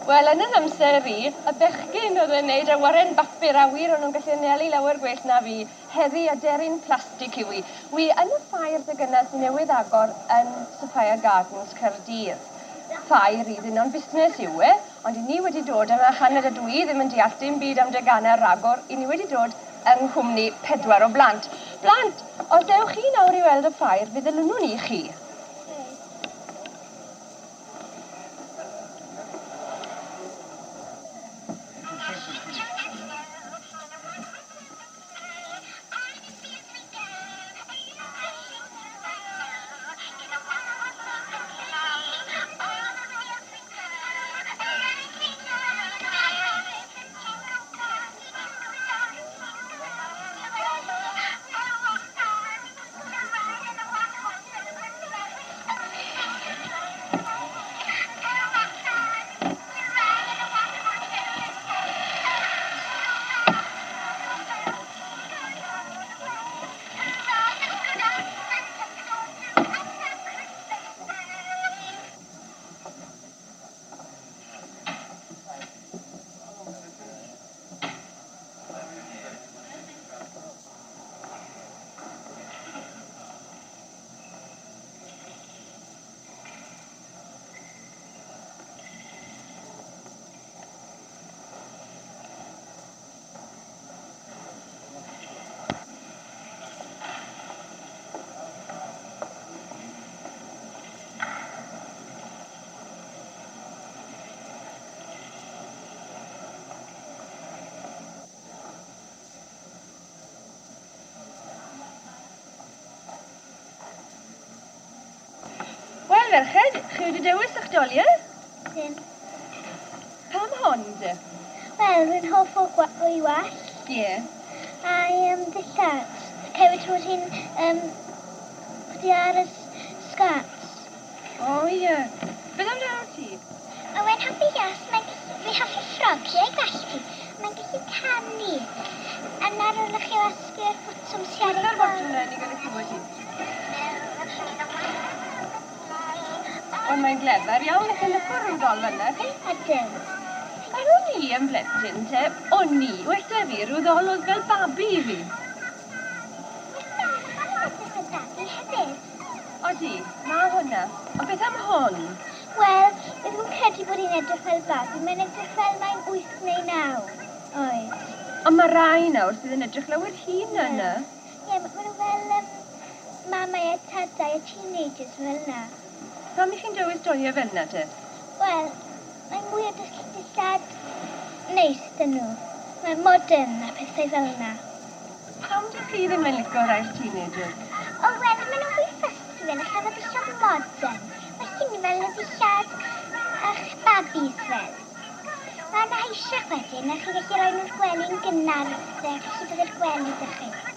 Wel, yn yr amser fi, y bechgyn oedd yn gwneud y waren bapur awyr o'n nhw'n gallu anelu lawer gwell na fi. Heddi a deryn plastig yw i. Wi yn y ffair dy gynnes i newydd agor yn Sophia Gardens Caerdydd. Ffair i ddyn o'n busnes yw e, ond i ni wedi dod yma hanner y dwi ddim yn deall dim byd am deganau ragor, i ni wedi dod yng nghwmni 4 o blant. Blant, os ewch chi nawr i weld y ffair, fe ddylwn ni chi. Wel, ferched, chi wedi dewis eich doliau? Dim. Pam hon, de? Wel, rwy'n hoff o'i wall. Ie. A'i dillad. Cefyd rwy'n hi'n wedi ar y sgats. O, ie. Beth amdano ti? Mae'n hoffi gas, fi'n hoffi ffrogiau gallu. Mae'n gallu canu. Yn ar ôl chi wasgu'r bwtwm sy'n ar Bwta'r botwm na ni gael ei clywed ti. Ond mae'n glefer iawn eich licio rhyw dol fyna, chi? Ydyn. Ar o'n i yn blentyn, te, o'n i wedi fi rhyw ddol oedd fel babi i fi. Mae'n babi hefyd. Odi, ma hwnna. Ond beth am hon? Wel, bydd nhw'n credu bod hi'n edrych fel babi. Mae'n edrych fel mae'n 8 neu 9. Oed. Ond mae rai nawr sydd yn edrych lawer hun yna. Ie, maen nhw fel mamau a tadau a teenagers fel yna. Pam i chi'n dewis doliau fel yna, te? Wel, mae'n mwy o dillad neis dyn nhw. Mae'n modern a pethau fel yna. Pam dych chi ddim yn licio rhai'r teenagers? O, wel, maen nhw'n fwy ffysgu fel eich efo dillad modern. Mae chi'n fel y dillad eich babis fel. Mae'n eisiau wedyn, a chi'n gallu rhoi nhw'r gwely'n gynnar, a gallu bod yr gwely ddech chi.